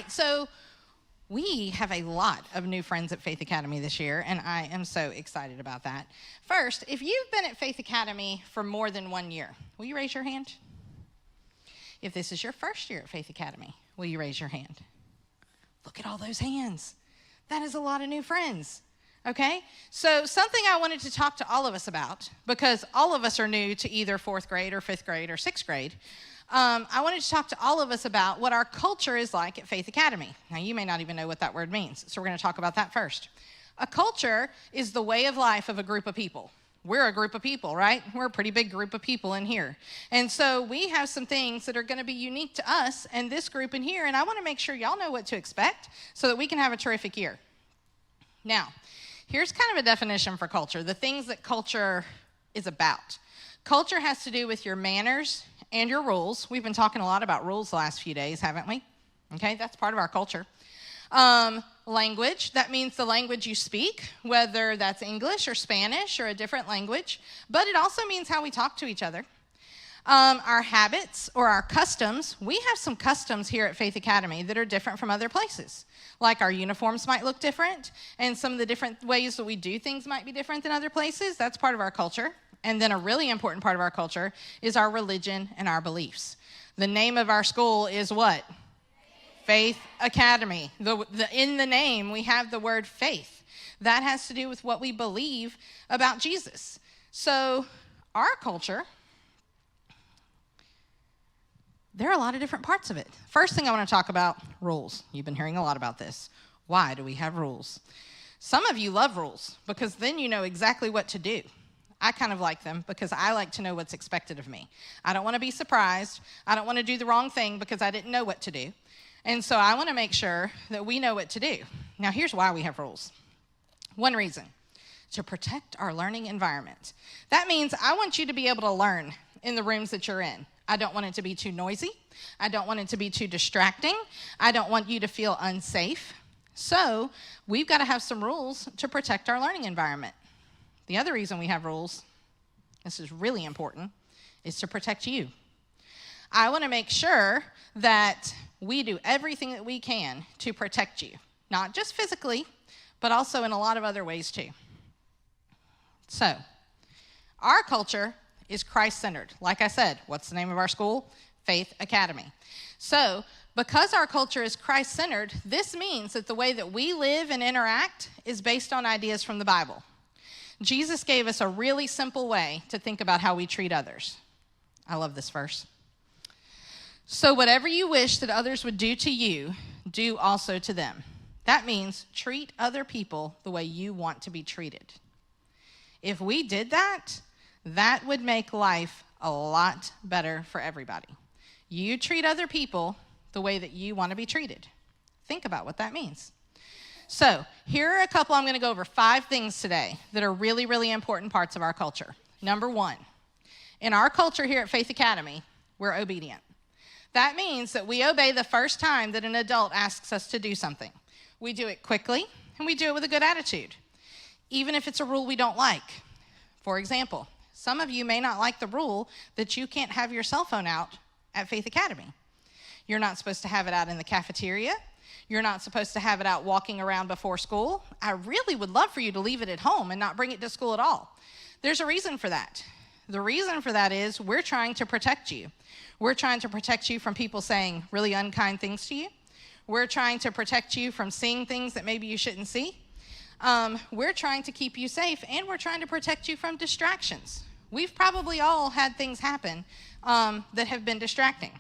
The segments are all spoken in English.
right, so we have a lot of new friends at Faith Academy this year, and I am so excited about that. First, if you've been at Faith Academy for more than 1 year, will you raise your hand? If this is your first year at Faith Academy, will you raise your hand? Look at all those hands. That is a lot of new friends, okay? So something I wanted to talk to all of us about, because all of us are new to either 4th grade or 5th grade or 6th grade, I wanted to talk to all of us about what our culture is like at Faith Academy. Now, you may not even know what that word means, so we're going to talk about that first. A culture is the way of life of a group of people. We're a group of people, right? We're a pretty big group of people in here. And so we have some things that are going to be unique to us and this group in here, and I want to make sure y'all know what to expect so that we can have a terrific year. Now, here's kind of a definition for culture, the things that culture is about. Culture has to do with your manners and your rules. We've been talking a lot about rules the last few days, haven't we? Okay, that's part of our culture. Language, that means the language you speak, whether that's English or Spanish or a different language, but it also means how we talk to each other. Our habits or our customs, we have some customs here at Faith Academy that are different from other places. Like our uniforms might look different, and some of the different ways that we do things might be different than other places. That's part of our culture. And then a really important part of our culture is our religion and our beliefs. The name of our school is what? Faith Academy. In the name, we have the word faith. That has to do with what we believe about Jesus. So our culture, there are a lot of different parts of it. First thing I want to talk about, rules. You've been hearing a lot about this. Why do we have rules? Some of you love rules because then you know exactly what to do. I kind of like them because I like to know what's expected of me. I don't want to be surprised. I don't want to do the wrong thing because I didn't know what to do. And so I want to make sure that we know what to do. Now, here's why we have rules. One reason, to protect our learning environment. That means I want you to be able to learn in the rooms that you're in. I don't want it to be too noisy. I don't want it to be too distracting. I don't want you to feel unsafe. So we've got to have some rules to protect our learning environment. The other reason we have rules, this is really important, is to protect you. I want to make sure that we do everything that we can to protect you, not just physically, but also in a lot of other ways too. So, our culture is Christ-centered. Like I said, what's the name of our school? Faith Academy. So, because our culture is Christ-centered, this means that the way that we live and interact is based on ideas from the Bible. Jesus gave us a really simple way to think about how we treat others. I love this verse. So whatever you wish that others would do to you, do also to them. That means treat other people the way you want to be treated. If we did that, that would make life a lot better for everybody. You treat other people the way that you want to be treated. Think about what that means. So here are a couple. I'm going to go over 5 things today that are really, really important parts of our culture. Number 1, in our culture here at Faith Academy, we're obedient. That means that we obey the first time that an adult asks us to do something. We do it quickly, and we do it with a good attitude, even if it's a rule we don't like. For example, some of you may not like the rule that you can't have your cell phone out at Faith Academy. You're not supposed to have it out in the cafeteria. You're not supposed to have it out walking around before school. I really would love for you to leave it at home and not bring it to school at all. There's a reason for that. The reason for that is we're trying to protect you. We're trying to protect you from people saying really unkind things to you. We're trying to protect you from seeing things that maybe you shouldn't see. We're trying to keep you safe, and we're trying to protect you from distractions. We've probably all had things happen that have been distracting.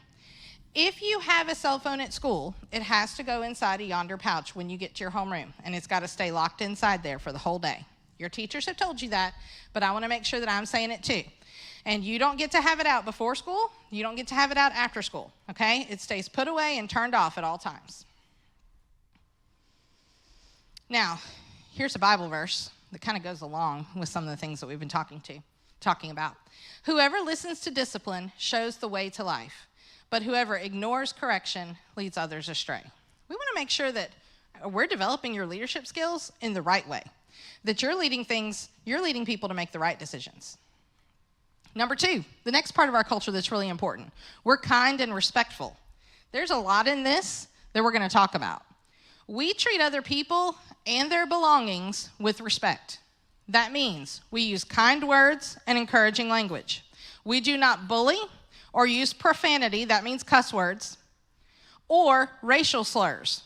If you have a cell phone at school, it has to go inside a yonder pouch when you get to your homeroom, and it's got to stay locked inside there for the whole day. Your teachers have told you that, but I want to make sure that I'm saying it too. And you don't get to have it out before school. You don't get to have it out after school, okay? It stays put away and turned off at all times. Now, here's a Bible verse that kind of goes along with some of the things that we've been talking about. Whoever listens to discipline shows the way to life, but whoever ignores correction leads others astray. We want to make sure that we're developing your leadership skills in the right way, that you're leading people to make the right decisions. Number 2, the next part of our culture that's really important. We're kind and respectful. There's a lot in this that we're going to talk about. We treat other people and their belongings with respect. That means we use kind words and encouraging language. We do not bully or use profanity, that means cuss words, or racial slurs.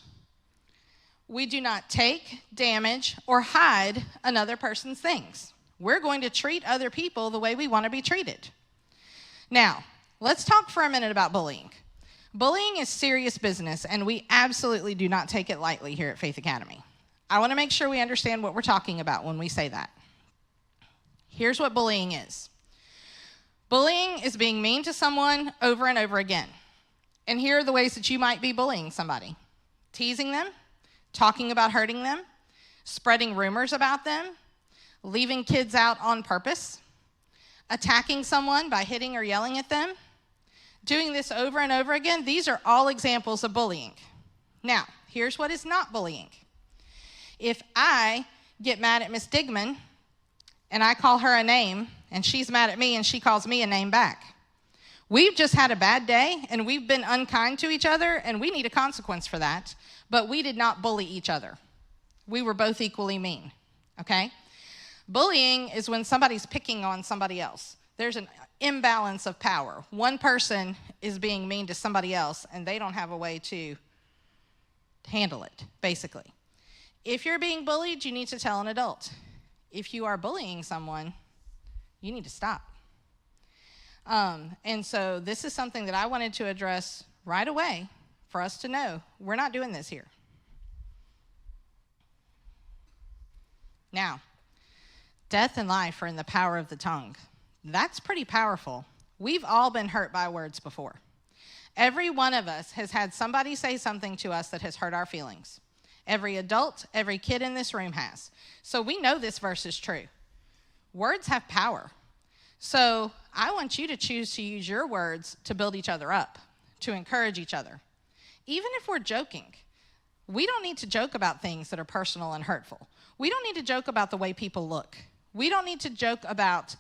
We do not take, damage, or hide another person's things. We're going to treat other people the way we want to be treated. Now, let's talk for a minute about bullying. Bullying is serious business, and we absolutely do not take it lightly here at Faith Academy. I want to make sure we understand what we're talking about when we say that. Here's what bullying is. Bullying is being mean to someone over and over again. And here are the ways that you might be bullying somebody. Teasing them, talking about hurting them, spreading rumors about them, leaving kids out on purpose, attacking someone by hitting or yelling at them, doing this over and over again. These are all examples of bullying. Now, here's what is not bullying. If I get mad at Miss Digman and I call her a name and she's mad at me and she calls me a name back, we've just had a bad day and we've been unkind to each other and we need a consequence for that, but we did not bully each other. We were both equally mean, okay? Bullying is when somebody's picking on somebody else. There's an imbalance of power. One person is being mean to somebody else and they don't have a way to handle it, basically. If you're being bullied, you need to tell an adult. If you are bullying someone, you need to stop. And so this is something that I wanted to address right away for us to know we're not doing this here. Now, death and life are in the power of the tongue. That's pretty powerful. We've all been hurt by words before. Every one of us has had somebody say something to us that has hurt our feelings. Every adult, every kid in this room has. So we know this verse is true. Words have power. So I want you to choose to use your words to build each other up, to encourage each other. Even if we're joking, we don't need to joke about things that are personal and hurtful. We don't need to joke about the way people look. We don't need to joke about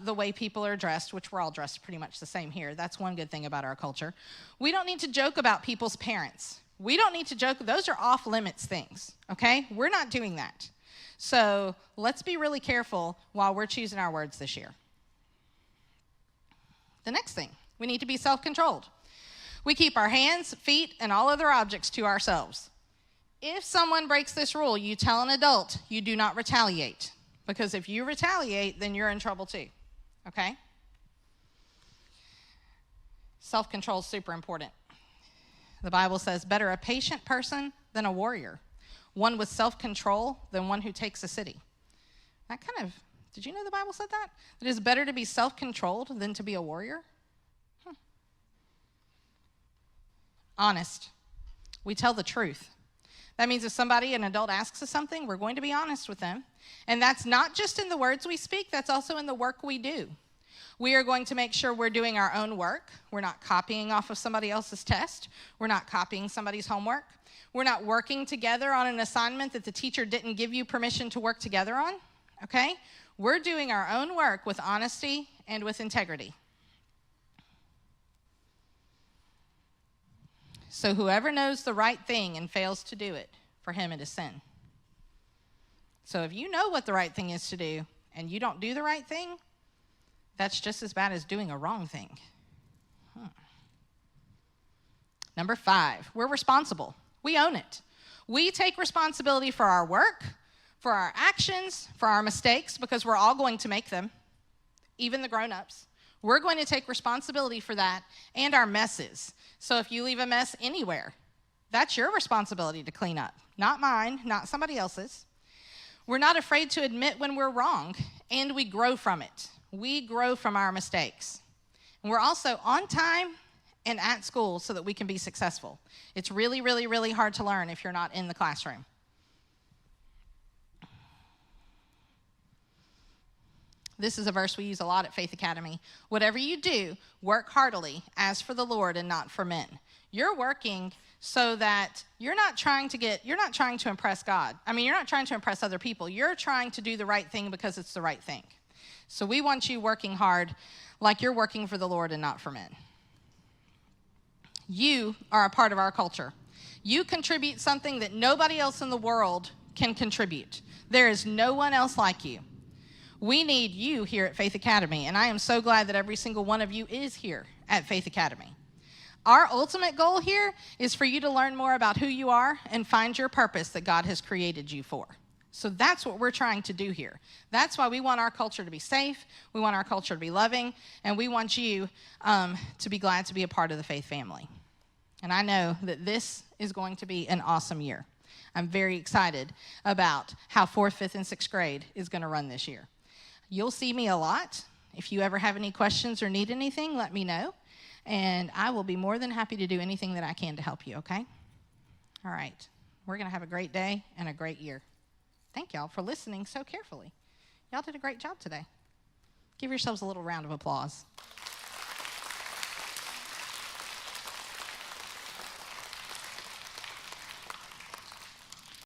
the way people are dressed, which we're all dressed pretty much the same here. That's one good thing about our culture. We don't need to joke about people's parents. We don't need to joke. Those are off limits things, okay? We're not doing that. So let's be really careful while we're choosing our words this year. The next thing, we need to be self-controlled. We keep our hands, feet, and all other objects to ourselves. If someone breaks this rule, you tell an adult you do not retaliate. Because if you retaliate, then you're in trouble too, okay? Self-control is super important. The Bible says, better a patient person than a warrior. One with self-control than one who takes a city. Did you know the Bible said that? It is better to be self-controlled than to be a warrior? Honest. We tell the truth. That means if an adult asks us something, we're going to be honest with them. And that's not just in the words we speak, that's also in the work we do. We are going to make sure we're doing our own work. We're not copying off of somebody else's test. We're not copying somebody's homework. We're not working together on an assignment that the teacher didn't give you permission to work together on, okay? We're doing our own work with honesty and with integrity. So whoever knows the right thing and fails to do it, for him it is sin. So if you know what the right thing is to do and you don't do the right thing, that's just as bad as doing a wrong thing. Number 5, we're responsible. We own it. We take responsibility for our work, for our actions, for our mistakes, because we're all going to make them, even the grown-ups. We're going to take responsibility for that and our messes. So if you leave a mess anywhere, that's your responsibility to clean up, not mine, not somebody else's. We're not afraid to admit when we're wrong, and we grow from it. We grow from our mistakes. And we're also on time and at school so that we can be successful. It's really, really, really hard to learn if you're not in the classroom. This is a verse we use a lot at Faith Academy. Whatever you do, work heartily as for the Lord and not for men. You're working so that you're not trying to impress God. You're not trying to impress other people. You're trying to do the right thing because it's the right thing. So we want you working hard like you're working for the Lord and not for men. You are a part of our culture. You contribute something that nobody else in the world can contribute. There is no one else like you. We need you here at Faith Academy, and I am so glad that every single one of you is here at Faith Academy. Our ultimate goal here is for you to learn more about who you are and find your purpose that God has created you for. So that's what we're trying to do here. That's why we want our culture to be safe, we want our culture to be loving, and we want you to be glad to be a part of the Faith family. And I know that this is going to be an awesome year. I'm very excited about how 4th, 5th, and 6th grade is going to run this year. You'll see me a lot. If you ever have any questions or need anything, let me know. And I will be more than happy to do anything that I can to help you, okay? All right. We're going to have a great day and a great year. Thank y'all for listening so carefully. Y'all did a great job today. Give yourselves a little round of applause.